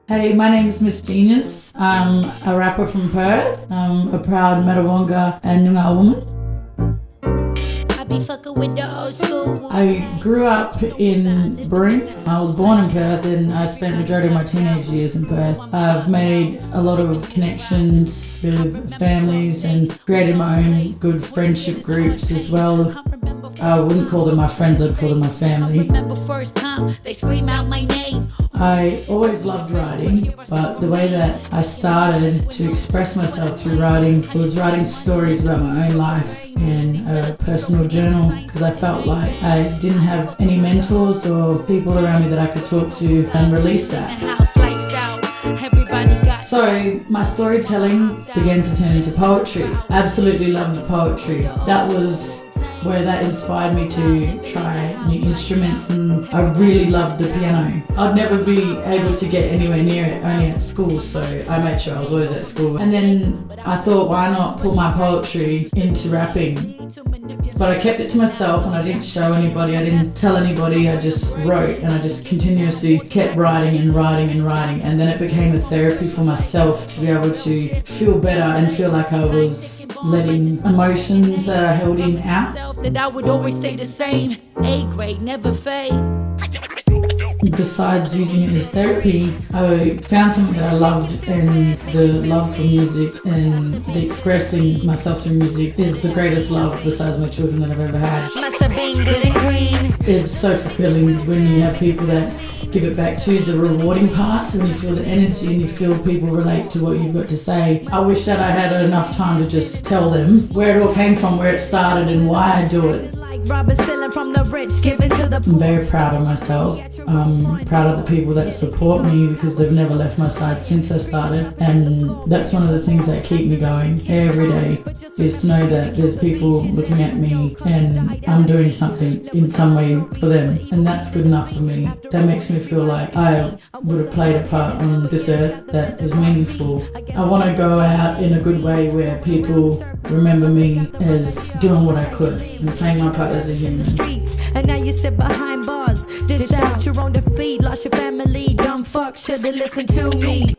Hey, my name is MissGenius. I'm a rapper from Perth. I'm a proud Maduwongga and Noongar woman. I grew up in Broome. I was born in Perth and I spent the majority of my teenage years in Perth. I've made a lot of connections with families and created my own good friendship groups as well. I wouldn't call them my friends, I'd call them my family. I always loved writing, but the way that I started to express myself through writing was writing stories about my own life in a personal journal, because I felt like I didn't have any mentors or people around me that I could talk to and release that. So my storytelling began to turn into poetry. Absolutely loved poetry. That was where that inspired me to try new instruments, and I really loved the piano. I'd never be able to get anywhere near it, only at school, so I made sure I was always at school. And then I thought, why not put my poetry into rapping? But I kept it to myself and I didn't show anybody, I didn't tell anybody, I just wrote and I just continuously kept writing and writing and writing, and then it became a therapy for myself to be able to feel better and feel like I was letting emotions that I held in out. That I would always stay the same, A grade, never fade. Besides using it as therapy, I found something that I loved, and the love for music and the expressing myself through music is the greatest love besides my children that I've ever had. Must have been good and green. It's so fulfilling when you have people that give it back to you, the rewarding part, when you feel the energy and you feel people relate to what you've got to say. I wish that I had enough time to just tell them where it all came from, where it started and why I do it. I'm very proud of myself. I'm proud of the people that support me because they've never left my side since I started, and that's one of the things that keep me going every day, is to know that there's people looking at me and I'm doing something in some way for them, and that's good enough for me. That makes me feel like I would have played a part on this earth that is meaningful. I want to go out in a good way where people remember me as doing what I could and playing my part as a human. And now you sit behind bars, dished out your own defeat, lost your family, dumb fuck, should've listened to me.